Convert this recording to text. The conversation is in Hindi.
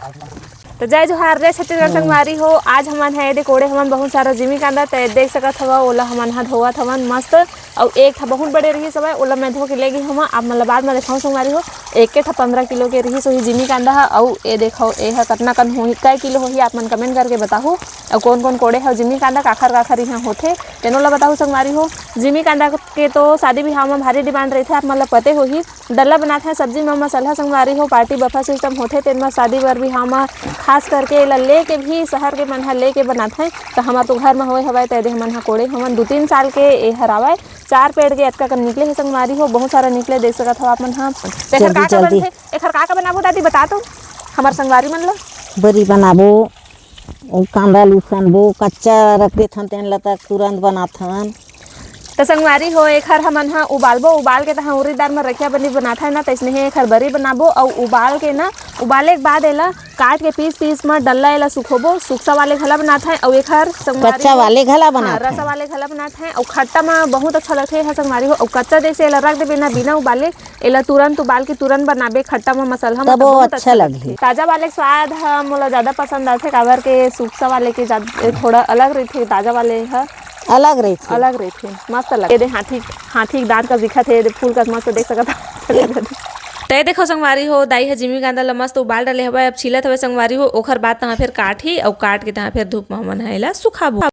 तो जय जोहार जय छत्तीसगढ़ संगवारी हो। आज हमन है दे कोड़े हमन बहुत सारा जिमी कांदा ते देख सकत हवा ओला हमन हा धोवत हवन मस्त और एक था बहुत बड़े रही सब ओला मैं धो के ले गई हम अब मतलब बाद में दिखाऊं संगवारी हो एक के था 15 किलो के रही सोही जिमी कांदा हा और ए देखो ए हा कतना कन होही कै किलो होही आप मन कमेंट करके बताओ और कौन कौन कोड़े है जिमी कांदा काखर काखर यहाँ होथे तेनो ला बताओ संगवारी हो। जिमी कांदा के तो शादी बिहाव में भारी डिमांड रहथे आप मन ला पते होही डल्ला बनाते हैं सब्जी में मसाला संगवारी हो पार्टी बफा सिस्टम होथे तेन में शादी बर बिहाव में खास करके एला लेके भी शहर के मन हा लेके बनाथे तो हमार तो घर में होए हवाए ते हमन हा कोड़े हमन 2-3 साल के ए हरावे 4 पेड़ के अतका कर निकले है संगवारी हो बहुत सारा निकले देख सकत हो आप मन हा एखर का बनथे एखर का बनाबो दादी बता तो हमार संगवारी मन ला बरी बनाबो और कांदा लूसनबो कच्चा रख देथन तेन ला तक तुरंत बनाथन तो संगवारी हो एखर हमन हा उबालबो उबाल के तहाँ उरीद दाल में रखिया बनी बनाथा ना तैसने ही एखर बरी बनाबो और उबाल के ना उबाले के बाद एला काट के पीस में डल्ला एला सुखोबो सुखसा वाले घला बनाथा है और एखर कच्चा वाले घला बनाथे रसा वाले घला बनाथे और खट्टा में बहुत अच्छा लगथे है संगवारी हो और कच्चा जैसे एला रख देबे ना बिना उबाले एला तुरंत उबाल के तुरंत बनाबे खट्टा में मसाला में बहुत अच्छा लगथे ताजा वाले स्वाद हा मोला ज्यादा पसंद आथे काबर के सुखसा वाले के थोड़ा अलग रहथे ताजा वाले हा अलग रहथे मस्त लगे दे हाथी दांत का दिखत है फूल का मस्त देख सकत ते देखो संगवारी हो दाई है जिमी कांदा ला मस्त उबाल डाले हवे अब छिलत हवे संगवारी हो ओखर बाद तहाँ फिर काटी और काट के तहाँ फिर धूप में हमन है ला सुखाबो।